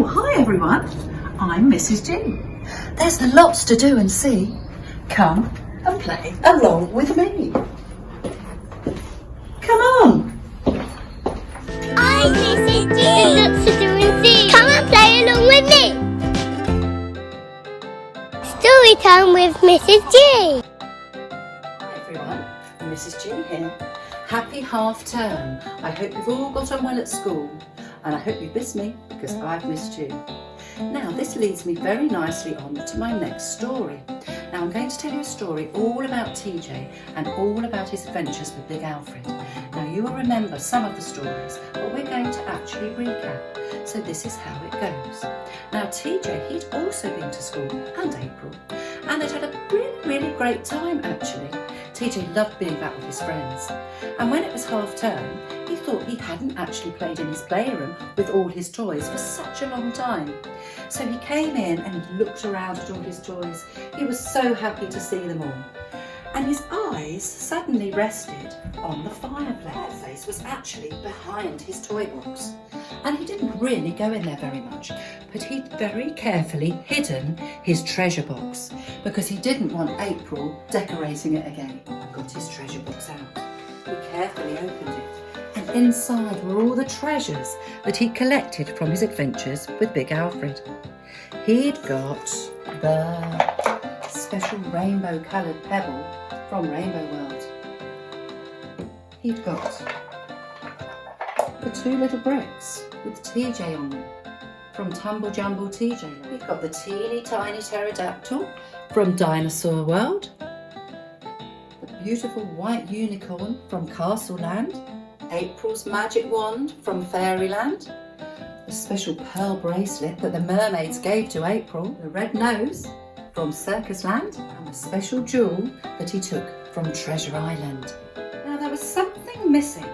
Oh, hi everyone. I'm Mrs. G. There's lots to do and see. Come and play along with me. Come on. I'm Mrs. G. There's lots to do and see. Come and play along with me. Story time with Mrs. G. Hi everyone, Mrs. G here. Happy half term. I hope you've all got on well at school, and I hope you've missed me because I've missed you. Now this leads me very nicely on to my next story. Now I'm going to tell you a story all about TJ and all about his adventures with Big Alfred. Now you will remember some of the stories, but we're going to actually recap. So this is how it goes. Now TJ, he'd also been to school, and April, and they'd had a really great time actually. TJ loved being back with his friends. And when it was half term, he thought he hadn't actually played in his playroom with all his toys for such a long time. So he came in and he looked around at all his toys. He was so happy to see them all. And his eyes suddenly rested on the fireplace. The fireplace was actually behind his toy box. And he didn't really go in there very much, but he'd very carefully hidden his treasure box because he didn't want April decorating it again. He got his treasure box out. He carefully opened it, and inside were all the treasures that he collected from his adventures with Big Alfred. He'd got the special rainbow coloured pebble from Rainbow World. He'd got the 2 little bricks with TJ on them from Tumble Jumble TJ. We've got the teeny tiny pterodactyl from Dinosaur World, the beautiful white unicorn from Castle Land, April's magic wand from Fairyland, the special pearl bracelet that the mermaids gave to April, the red nose from Circus Land, and the special jewel that he took from Treasure Island. Now there was something missing.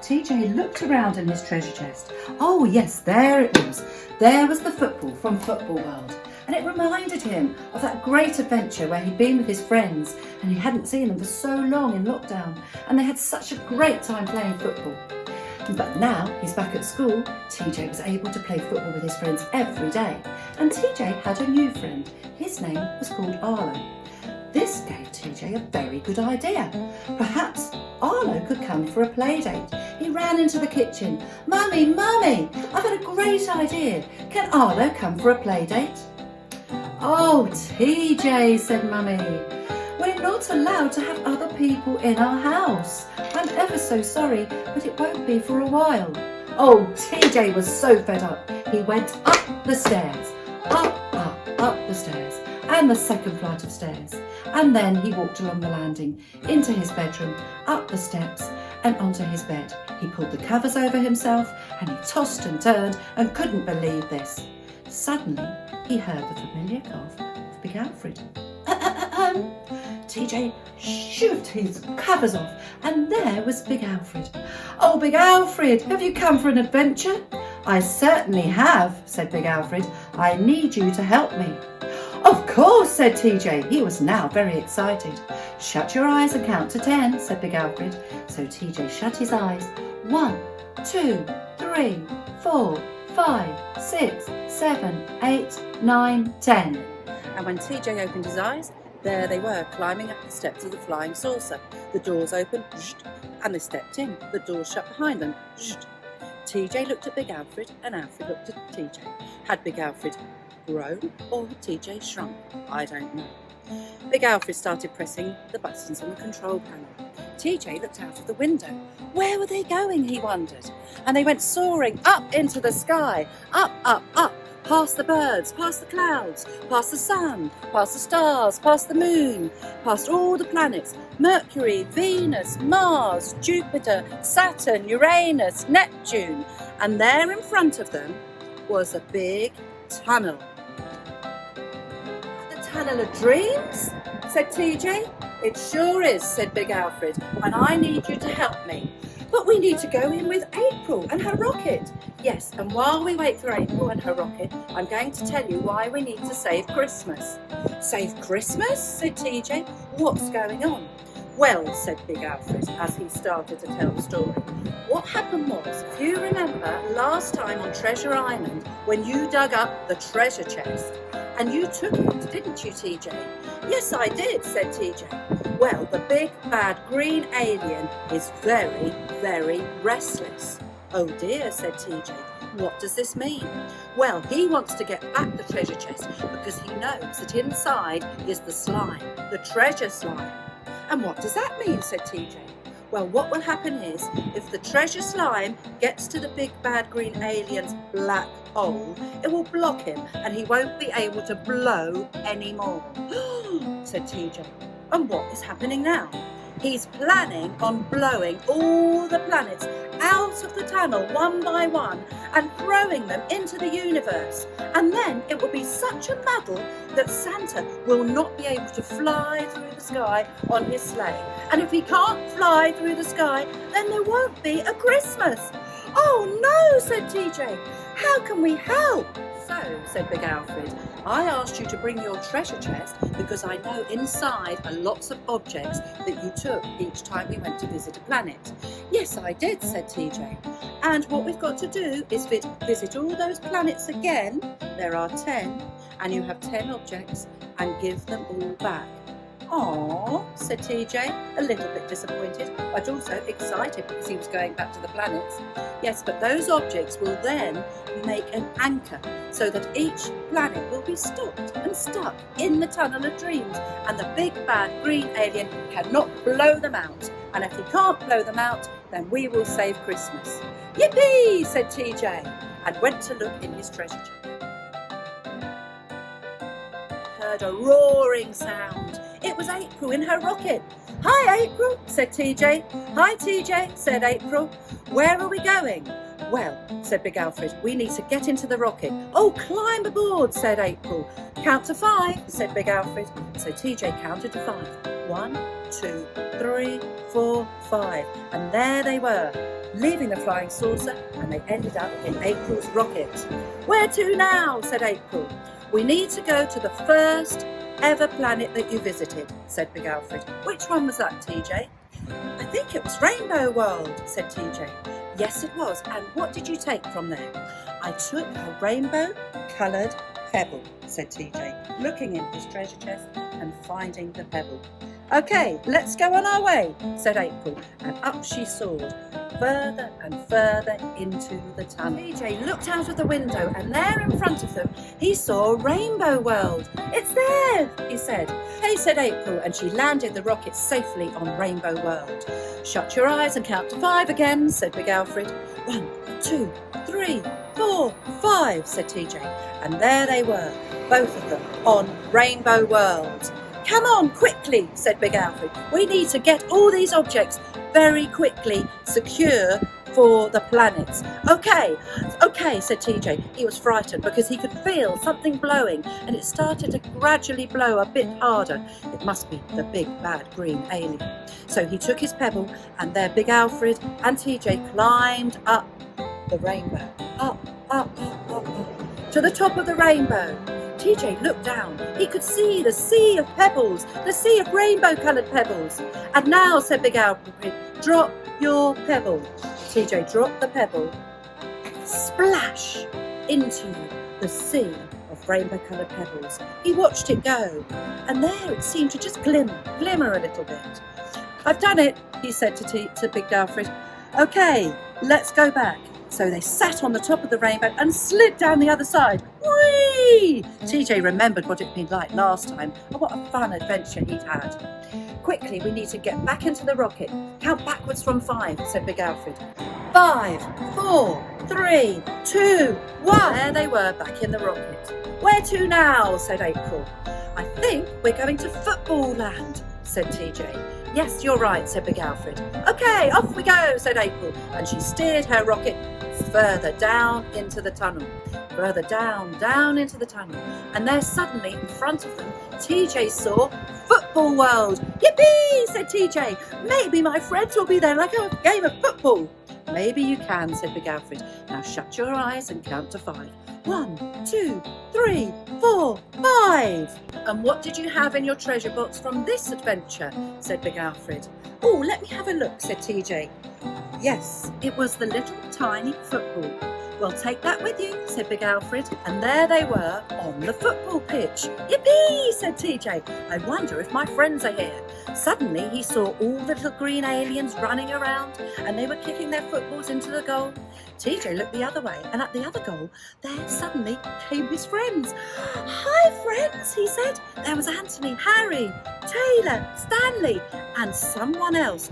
TJ looked around in his treasure chest. Oh yes, there it was. There was the football from Football World. And it reminded him of that great adventure where he'd been with his friends and he hadn't seen them for so long in lockdown. And they had such a great time playing football. But now he's back at school, TJ was able to play football with his friends every day. And TJ had a new friend. His name was called Arlo. This gave TJ a very good idea. Perhaps Arlo could come for a play date. He ran into the kitchen. Mummy, I've had a great idea. Can Arlo come for a play date? Oh, TJ, said Mummy. We're not allowed to have other people in our house. I'm ever so sorry, but it won't be for a while. Oh, TJ was so fed up. He went up the stairs, up the stairs, and the second flight of stairs. And then he walked along the landing, into his bedroom, up the steps, and onto his bed. He pulled the covers over himself, and he tossed and turned, and couldn't believe this. Suddenly, he heard the familiar cough of Big Alfred. TJ shoved his covers off, and there was Big Alfred. Oh, Big Alfred, have you come for an adventure? I certainly have, said Big Alfred. I need you to help me. Of course, said TJ. He was now very excited. Shut your eyes and count to 10, said Big Alfred. So TJ shut his eyes. 1, 2, 3, 4, 5, 6, 7, 8, 9, 10. And when TJ opened his eyes, there they were, climbing up the steps of the flying saucer. The doors opened, and they stepped in. The doors shut behind them. TJ looked at Big Alfred, and Alfred looked at TJ. Had Big Alfred grown, or had TJ shrunk? I don't know. Big Alfred started pressing the buttons on the control panel. TJ looked out of the window. Where were they going, he wondered. And they went soaring up into the sky, up, past the birds, past the clouds, past the sun, past the stars, past the moon, past all the planets, Mercury, Venus, Mars, Jupiter, Saturn, Uranus, Neptune. And there in front of them was a big tunnel. The Tunnel of Dreams? Said TJ. It sure is, said Big Alfred, and I need you to help me. But we need to go in with April and her rocket. Yes, and while we wait for April and her rocket, I'm going to tell you why we need to save Christmas. Save Christmas? Said TJ. What's going on? Well, said Big Alfred as he started to tell the story, what happened was, if you remember last time on Treasure Island when you dug up the treasure chest and you took it, didn't you, TJ? Yes, I did, said TJ. Well, the big bad green alien is very, very restless. Oh dear, said TJ. What does this mean? Well, he wants to get back the treasure chest because he knows that inside is the slime, the treasure slime. And what does that mean, said TJ? Well, what will happen is, if the treasure slime gets to the big bad green alien's black hole, it will block him and he won't be able to blow anymore, said TJ. And what is happening now? He's planning on blowing all the planets out of the tunnel one by one and throwing them into the universe. And then it will be such a muddle that Santa will not be able to fly through the sky on his sleigh. And if he can't fly through the sky, then there won't be a Christmas. Oh no, said TJ. How can we help? So, said Big Alfred, I asked you to bring your treasure chest because I know inside are lots of objects that you took each time we went to visit a planet. Yes, I did, said TJ. And what we've got to do is visit all those planets again. There are 10, and you have 10 objects, and give them all back. Aww, said TJ, a little bit disappointed, but also excited because he was going back to the planets. Yes, but those objects will then make an anchor so that each planet will be stopped and stuck in the tunnel of dreams, and the big bad green alien cannot blow them out. And if he can't blow them out, then we will save Christmas. Yippee, said TJ, and went to look in his treasure chest. Heard a roaring sound. It was April in her rocket. Hi, April, said TJ. Hi, TJ, said April. Where are we going? Well, said Big Alfred, we need to get into the rocket. Oh, climb aboard, said April. Count to 5, said Big Alfred. So TJ counted to 5. 1, 2, 3, 4, 5. And there they were, leaving the flying saucer, and they ended up in April's rocket. Where to now, said April. We need to go to the first ever planet that you visited, said Big Alfred. Which one was that, TJ? I think it was Rainbow World, said TJ. Yes, it was. And what did you take from there? I took a rainbow-coloured pebble, said TJ, looking in his treasure chest and finding the pebble. Okay, let's go on our way, said April, and up she soared, further and further into the tunnel. TJ looked out of the window, and there in front of them he saw Rainbow World. It's there, he said. Hey, said April, and she landed the rocket safely on Rainbow World. Shut your eyes and count to 5 again, said Big Alfred. 1, 2, 3, 4, 5, said TJ, and there they were, both of them on Rainbow World. Come on, quickly, said Big Alfred. We need to get all these objects very quickly secure for the planets. Okay, said TJ. He was frightened because he could feel something blowing, and it started to gradually blow a bit harder. It must be the big bad green alien. So he took his pebble, and there Big Alfred and TJ climbed up the rainbow. Up, to the top of the rainbow. TJ looked down. He could see the sea of pebbles, the sea of rainbow-coloured pebbles. And now, said Big Alfred, drop your pebble. TJ dropped the pebble, splash, into the sea of rainbow-coloured pebbles. He watched it go, and there it seemed to just glimmer a little bit. I've done it, he said to Big Alfred. Okay, let's go back. So they sat on the top of the rainbow and slid down the other side. Whee! TJ remembered what it had been like last time and what a fun adventure he'd had. Quickly, we need to get back into the rocket. Count backwards from 5, said Big Alfred. 5, 4, 3, 2, 1. There they were, back in the rocket. Where to now, said April. I think we're going to football land, said TJ. Yes, you're right, said Big Alfred. Okay, off we go, said April, and she steered her rocket further down into the tunnel. Further down into the tunnel. And there suddenly, in front of them, TJ saw Football World. Yippee, said TJ. Maybe my friends will be there like a game of football. maybe you can, said Big Alfred. Now shut your eyes and count to 5. 1, 2, 3, 4, 5. And what did you have in your treasure box from this adventure? Said Big Alfred. Oh, let me have a look, said TJ. Yes, it was the little tiny football. Well, take that with you, said Big Alfred. And there they were on the football pitch. Yippee, said TJ. I wonder if my friends are here. Suddenly he saw all the little green aliens running around and they were kicking their footballs into the goal. TJ looked the other way, and at the other goal, there suddenly came his friends. Hi, friends, he said. There was Anthony, Harry, Taylor, Stanley, and someone else.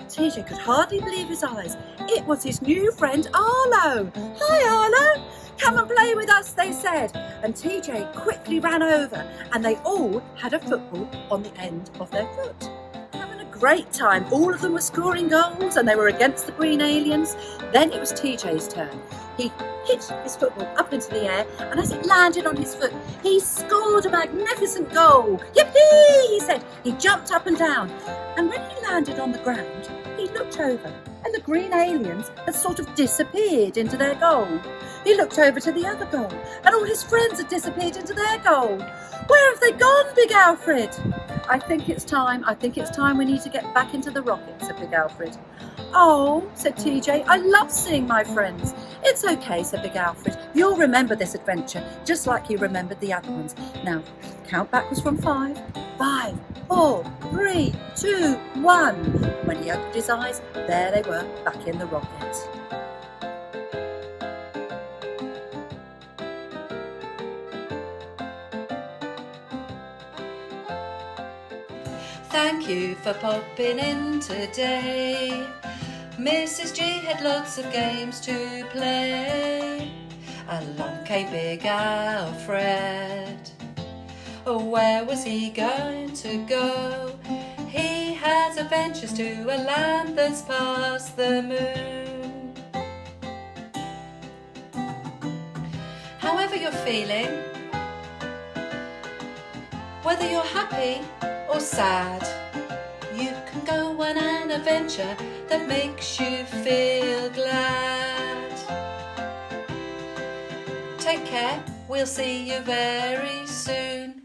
TJ could hardly believe his eyes. It was his new friend Arlo. Hi, Arlo. Come and play with us, they said. And TJ quickly ran over, and they all had a football on the end of their foot. Having a great time. All of them were scoring goals, and they were against the green aliens. Then it was TJ's turn. He hit his football up into the air, and as it landed on his foot, he scored a magnificent goal. Yippee, he said. He jumped up and down, and when he landed on the ground, he looked over, and the green aliens had sort of disappeared into their goal. He looked over to the other goal, and all his friends had disappeared into their goal. Where have they gone, Big Alfred? I think it's time we need to get back into the rocket, said Big Alfred. Oh, said TJ, I love seeing my friends. It's okay, said Big Alfred. You'll remember this adventure, just like you remembered the other ones. Now, count backwards from 5. 5, 4, 3, 2, 1. When he opened his eyes, there they were, back in the rocket. Thank you for popping in today. Mrs. G had lots of games to play. Along came Big Alfred. Oh, where was he going to go? He has adventures to a land that's past the moon. However you're feeling, whether you're happy or sad, you can go on an adventure that makes you feel glad. Take care, we'll see you very soon.